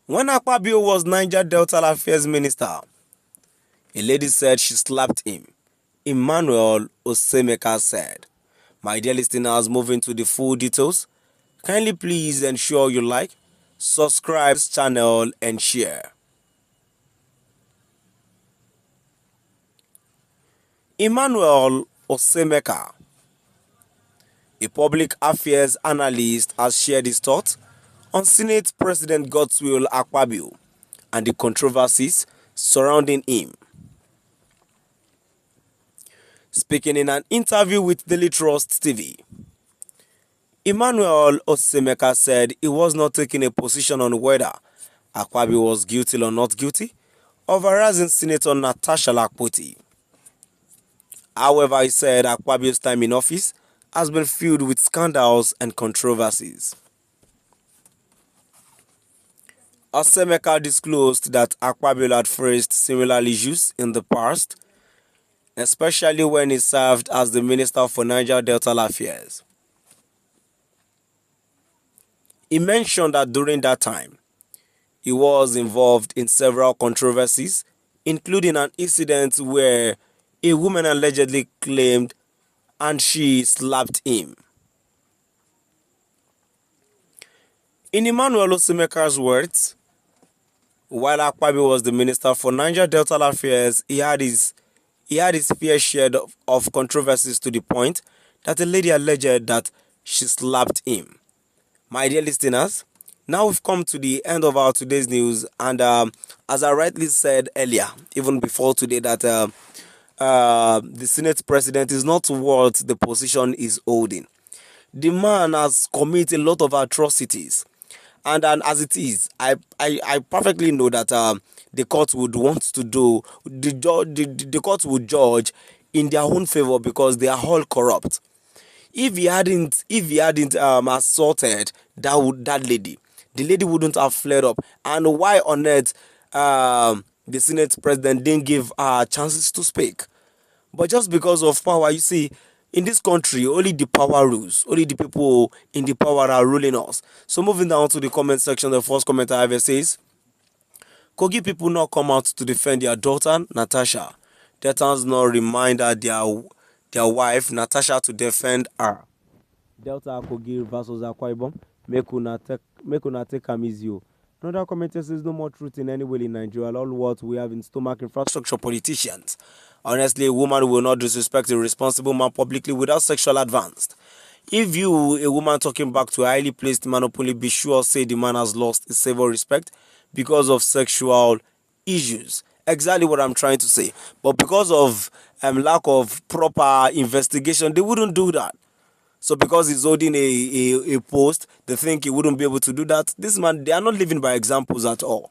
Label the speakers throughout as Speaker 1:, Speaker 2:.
Speaker 1: When Akpabio was Niger Delta Affairs Minister, a lady said she slapped him. Emmanuel Osemek said. My dear listeners, moving to the full details, kindly please ensure you like, subscribe to this channel and share. Emmanuel Osemek, a public affairs analyst, has shared his thoughts on Senate President Godswill Akpabio and the controversies surrounding him. Speaking in an interview with Daily Trust TV, Emmanuel Osemek said he was not taking a position on whether Akpabio was guilty or not guilty of harassing Senator Natasha Lakpoti. However, he said Akpabio's time in office has been filled with scandals and controversies. Osemek disclosed that Akpabio had faced similar issues in the past, especially when he served as the Minister for Niger Delta Affairs. He mentioned that during that time, he was involved in several controversies, including an incident where a woman allegedly claimed and she slapped him. In Emmanuel Osemeka's words, while Akpabio was the Minister for Niger Delta Affairs, he had his fair share of controversies to the point that a lady alleged that she slapped him. My dear listeners, now we've come to the end of our today's news, and as I rightly said earlier, even before today, that the Senate President is not worth the position he's holding. The man has committed a lot of atrocities, and as it is, I perfectly know that the court would want to do the court would judge in their own favor because they are all corrupt. If he hadn't assaulted that lady, the lady wouldn't have flared up. And why on earth the Senate President didn't give her chances to speak? But just because of power, you see, in this country, only the power rules. Only the people in the power are ruling us. So moving down to the comment section, the first comment I ever says, Kogi people not come out to defend their daughter, Natasha. Deltans not remind their wife, Natasha, to defend her. Delta Kogi versus Akwa Ibom. Make una take am easy. Another commenter says no more truth in any way in Nigeria. All what we have in stomach infrastructure politicians. Honestly, a woman will not disrespect a responsible man publicly without sexual advance. If you, a woman talking back to a highly placed man openly, be sure say the man has lost his civil respect because of sexual issues. Exactly what I'm trying to say. But because of lack of proper investigation, they wouldn't do that. So because he's holding a post, they think he wouldn't be able to do that. This man, they are not living by examples at all.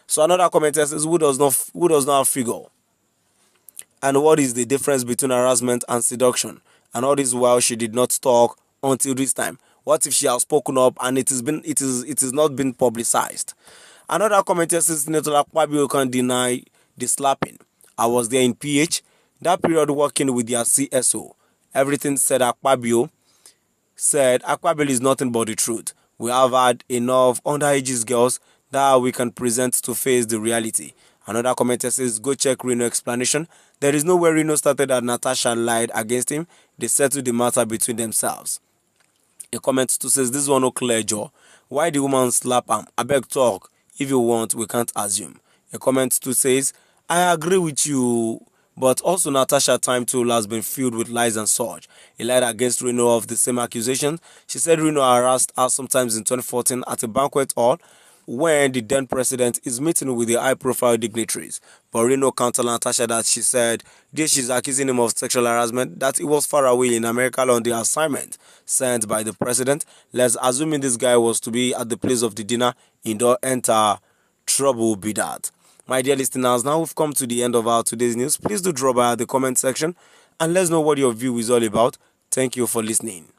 Speaker 1: So another commenter says, who does not have figure? And what is the difference between harassment and seduction? And all this while she did not talk until this time. What if she has spoken up and it is not been publicized? Another commenter says Senator Akpabio can deny the slapping. I was there in PH, that period working with their CSO. Everything Akpabio is nothing but the truth. We have had enough underage girls that we can present to face the reality. Another commenter says, go check Reno explanation. There is no way Reno started that Natasha lied against him. They settled the matter between themselves. A comment too says, this one no clear jaw. Why the woman slap him? I beg talk. If you want, we can't assume. A comment too says, I agree with you, but also Natasha time too has been filled with lies and such. He lied against Reno of the same accusation. She said Reno harassed her sometimes in 2014 at a banquet hall when the then president is meeting with the high-profile dignitaries. But Reno countered Natasha that she said she's accusing him of sexual harassment, that he was far away in America on the assignment sent by the president. Let's assuming this guy was to be at the place of the dinner, he don't enter trouble be that. My dear listeners, now we've come to the end of our today's news. Please do drop by the comment section and let us know what your view is all about. Thank you for listening.